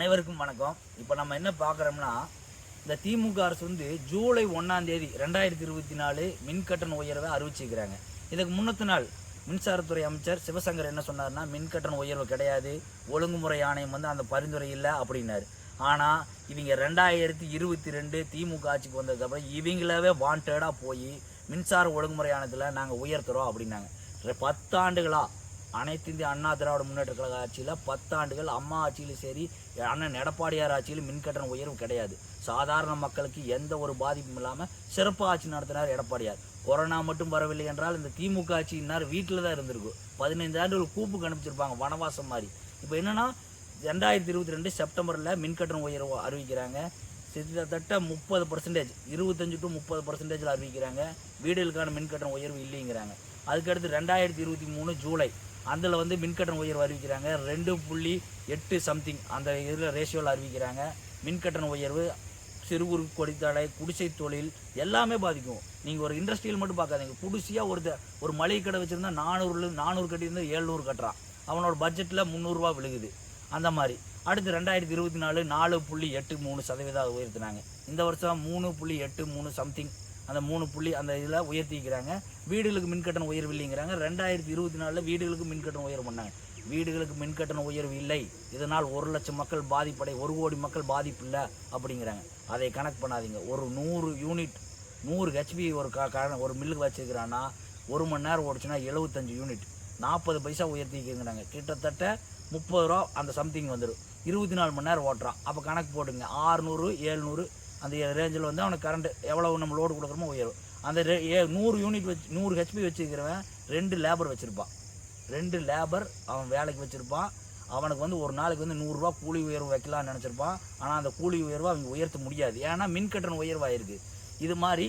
அனைவருக்கும் வணக்கம். இப்போ நம்ம என்ன பார்க்குறோம்னா, இந்த திமுக அரசு வந்து ஜூலை 1ஆம் தேதி 2024 மின்கட்டண உயர்வை அறிவிச்சிருக்கிறாங்க. இதுக்கு முன்னத்து நாள் மின்சாரத்துறை அமைச்சர் சிவசங்கர் என்ன சொன்னார்னா, மின்கட்டண உயர்வு கிடையாது, ஒழுங்குமுறை ஆணையம் வந்து அந்த பரிந்துரை இல்லை அப்படின்னாரு. ஆனால் இவங்க 2022 திமுக ஆட்சிக்கு வந்ததுக்கப்புறம் இவங்களாவே வாண்டடாக போய் மின்சார ஒழுங்குமுறை ஆணையத்தில் நாங்கள் உயர்த்துறோம் அப்படின்னாங்க. 10 ஆண்டுகளாக அனைத்து இந்திய அண்ணா திராவிட முன்னேற்ற கழக ஆட்சியில் 10 ஆண்டுகள், அம்மா ஆட்சியிலும் சரி அண்ணன் எடப்பாடியார் ஆட்சியிலும் மின்கட்டண உயர்வு கிடையாது. சாதாரண மக்களுக்கு எந்த ஒரு பாதிப்பும் இல்லாமல் சிறப்பு ஆட்சி நடத்தினார் எடப்பாடியார். கொரோனா மட்டும் வரவில்லை என்றால் இந்த திமுக ஆட்சி இந்நேரம் வீட்டில் தான் இருந்திருக்கும். 15 ஆண்டுகள் கூப்புக்கு அனுப்பிச்சிருப்பாங்க, வனவாசம் மாதிரி. இப்போ என்னென்னா 2022 செப்டம்பரில் மின்கட்டண உயர்வு அறிவிக்கிறாங்க. கிட்டத்தட்ட 30%, 25 to 30% அறிவிக்கிறாங்க. வீடுகளுக்கான மின்கட்டண உயர்வு இல்லைங்கிறாங்க. அதுக்கடுத்து 2023 ஜூலை அதில் வந்து மின்கட்டண உயர்வு அறிவிக்கிறாங்க. 2.8 சம்திங் அந்த இதில் ரேஷியோவில் அறிவிக்கிறாங்க. மின்கட்டண உயர்வு சிறு குறு கொடித்தடை, குடிசை தொழில் எல்லாமே பாதிக்கும். நீங்கள் ஒரு இண்டஸ்ட்ரியல் மட்டும் பார்க்காதீங்க. குடிசையாக ஒரு மளிகை கடை வச்சுருந்தா 400 கட்டியிருந்தால் 700 கட்டுறான். அவனோட பட்ஜெட்டில் 300 ரூபா விழுகுது. அந்த மாதிரி அடுத்து 2024 4.83% உயர்த்தினாங்க. இந்த வருஷம் 3.83 சம்திங் அந்த 3 அந்த இதில் உயர்த்திக்கிறாங்க. வீடுகளுக்கு மின்கட்டண உயர்வு இல்லைங்கிறாங்க. 2024 வீடுகளுக்கு மின்கட்டண உயர்வு பண்ணாங்க. வீடுகளுக்கு மின்கட்டண உயர்வு இல்லை, இதனால் 1 லட்சம் மக்கள் பாதிப்படை, 1 கோடி மக்கள் பாதிப்பு இல்லை அப்படிங்கிறாங்க. அதை கணக்கு பண்ணாதீங்க. ஒரு 100 யூனிட் 100 ஹெச்பி ஒரு மில்லுக்கு வச்சுக்கிறான்னா 1 மணி நேரம் ஓடிச்சுன்னா 75 யூனிட் 40 பைசா உயர்த்திக்கிறாங்க. கிட்டத்தட்ட 30 ரூபா அந்த சம்திங் வந்துடும். 24 மணி நேரம் ஓட்டுறான். அப்போ கணக்கு போட்டுங்க, 600 700 அந்த ரேஞ்சில் வந்து அவனுக்கு கரண்ட் எவ்வளோ நம்ம லோடு கொடுக்குறோமோ உயரும். அந்த 100 யூனிட் வச்சு 100 ஹெச்பி வச்சுக்கிறவன் 2 லேபர் வச்சுருப்பான். 2 லேபர் அவன் வேலைக்கு வச்சுருப்பான். அவனுக்கு வந்து ஒரு நாளைக்கு வந்து 100 ரூபா கூலி உயர்வு வைக்கலாம்னு நினச்சிருப்பான். ஆனால் அந்த கூலி உயர்வை அவங்க உயர்த்த முடியாது, ஏன்னா மின்கட்டண உயர்வாயிருக்கு. இது மாதிரி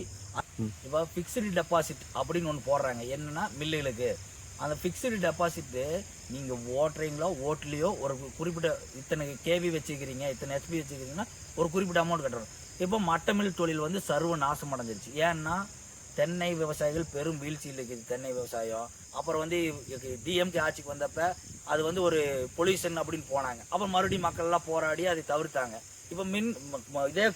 இப்போ ஃபிக்ஸ்டு டெபாசிட் அப்படின்னு ஒன்று போடுறாங்க. என்னென்னா மில்லுகளுக்கு அந்த ஃபிக்ஸ்டு டெபாசிட்டு நீங்கள் ஓட்டுறீங்களோ ஓட்டுலையோ ஒரு குறிப்பிட்ட இத்தனை கேவி வச்சுக்கிறீங்க, இத்தனை ஹெச்பி வச்சுக்கிறீங்கன்னா ஒரு குறிப்பிட்ட அமௌண்ட் கட்டுறோம். இப்போ மட்டமில் தொழில் வந்து சர்வ நாசம் அடைஞ்சிருச்சு. ஏன்னா தென்னை விவசாயிகள் பெரும் வீழ்ச்சியில் இருக்குது. தென்னை விவசாயம் அப்புறம் வந்து டிஎம்கே ஆட்சிக்கு வந்தப்போ அது வந்து ஒரு பொல்யூஷன் அப்படின்னு போனாங்க. அப்புறம் மறுபடியும் மக்கள்லாம் போராடி அதை தவிர்த்தாங்க. இப்போ இதே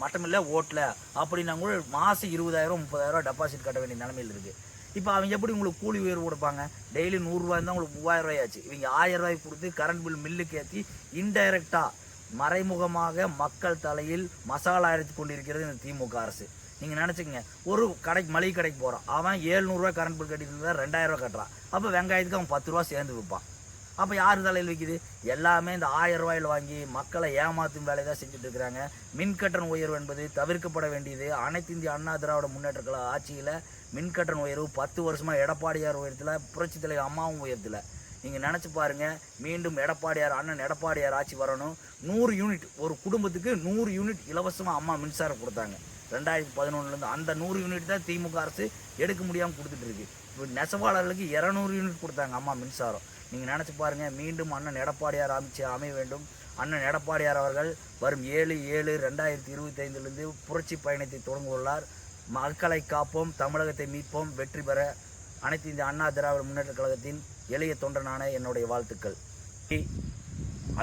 மட்டமில்ல ஓட்டல அப்படின்னா கூட மாதம் 20,000 30,000 டெபாசிட் கட்ட வேண்டிய நிலைமையில் இருக்குது. இப்போ அவங்க எப்படி உங்களுக்கு கூலி உயர்வு கொடுப்பாங்க? டெய்லி 100 ரூபாய் இருந்தால் உங்களுக்கு 3000 ரூபாயாச்சு. இவங்க 1000 ரூபாய்க்கு கொடுத்து கரண்ட் பில் மில்லுக்கு ஏற்றி இன்டைரக்டாக மறைமுகமாக மக்கள் தலையில் மசாலா அரைத்து கொண்டிருக்கிறது இந்த திமுக அரசு. நீங்கள் நினச்சிக்கங்க, ஒரு கடைக்கு மளிகை கடைக்கு போகிறான், அவன் 700 ரூபா கரண்ட் பில் கட்டிட்டு இருந்தால் 2000 ரூபா கட்டுறான். அப்போ வெங்காயத்துக்கு அவன் 10 ரூபா சேர்ந்து விற்பான். அப்போ யார் தலையில் வைக்குது? எல்லாமே இந்த 1000 ரூபாயில் வாங்கி மக்களை ஏமாற்றும் வேலையை தான் செஞ்சுட்டு இருக்கிறாங்க. மின்கட்டண உயர்வு என்பது தவிர்க்கப்பட வேண்டியது. அனைத்து இந்திய அண்ணா திராவிட முன்னேற்ற கழக ஆட்சியில் மின்கட்டண உயர்வு 10 வருஷமாக எடப்பாடியார் உயர்த்தில், புரட்சி தலைவர் அம்மாவும் உயர்த்தில். நீங்கள் நினச்சி பாருங்கள், மீண்டும் அண்ணன் எடப்பாடியார் ஆட்சி வரணும். 100 யூனிட் ஒரு குடும்பத்துக்கு 100 யூனிட் இலவசமாக அம்மா மின்சாரம் கொடுத்தாங்க 2011. அந்த 100 யூனிட் தான் திமுக அரசு எடுக்க முடியாமல் கொடுத்துட்டு இருக்கு. இப்போ நெசவாளர்களுக்கு 200 யூனிட் கொடுத்தாங்க அம்மா மின்சாரம். நீங்கள் நினச்சி பாருங்கள், மீண்டும் அண்ணன் எடப்பாடியார் அமைய வேண்டும். அண்ணன் எடப்பாடியார் அவர்கள் வரும் 7/7/2025 புரட்சி பயணத்தை தொடங்குள்ளார். மக்களை காப்போம், தமிழகத்தை மீட்போம், வெற்றி பெற அனைத்து இந்திய அண்ணா திராவிட முன்னேற்ற கழகத்தின் எளிய தொண்டனான என்னுடைய வாழ்த்துக்கள்.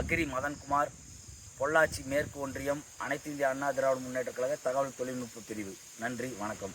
அக்ரி மதன்குமார், பொள்ளாச்சி மேற்கு ஒன்றியம், அனைத்து இந்திய அண்ணா திராவிட முன்னேற்ற கழக தகவல் தொழில்நுட்ப பிரிவு. நன்றி, வணக்கம்.